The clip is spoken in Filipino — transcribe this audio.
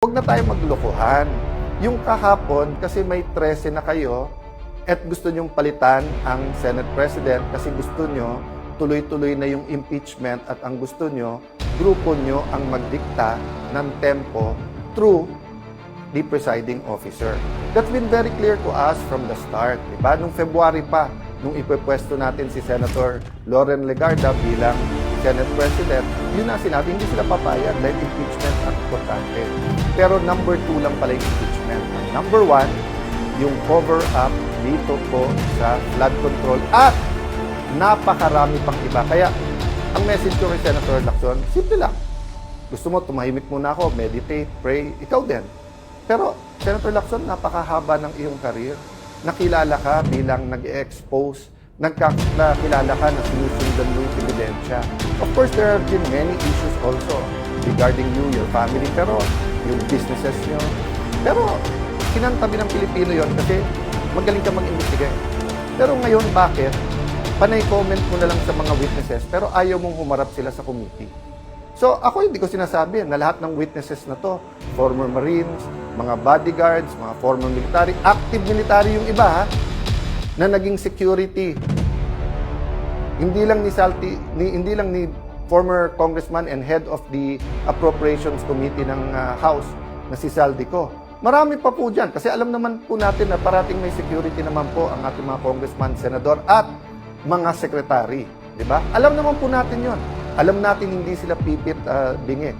Huwag na tayo maglokohan. Yung kahapon, kasi may 13 na kayo at gusto nyong palitan ang Senate President kasi gusto nyo tuloy-tuloy na yung impeachment at ang gusto nyo, grupo nyo ang magdikta ng tempo through the presiding officer. That's been very clear to us from the start. Diba? Nung February pa, nung ipepwesto natin si Senator Loren Legarda bilang Senate President, yun na sinabi, hindi sila papayag dahil impeachment ang importante. Pero number 2 lang pala yung impeachment. Ang number 1, yung cover-up dito po sa flood control at napakarami pang iba. Kaya, ang message ko kay Senator Lacson, simple lang. Gusto mo, tumahimik muna ako, meditate, pray, ikaw din. Pero, Senator Lacson, napakahaba ng iyong career. Nakilala ka bilang nag-expose, nakilala ka na sinusundan mo yung ebidensya. Of course, there have been many issues also regarding you, your family, pero yung businesses nyo. Pero, kinantabi ng Pilipino yon kasi magaling ka mag-investigate. Pero ngayon, bakit? Panay comment mo na lang sa mga witnesses, pero ayaw mong humarap sila sa committee. So, ako hindi ko sinasabi na lahat ng witnesses na to, former Marines, mga bodyguards, mga former military, active military yung iba, ha, na naging security. Hindi lang ni former congressman and head of the Appropriations Committee ng House na si Saldico. Marami pa po dyan kasi alam naman po natin na parating may security naman po ang ating mga congressman, senador at mga sekretary. Diba? Alam naman po natin yon. Alam natin hindi sila pipit bingi.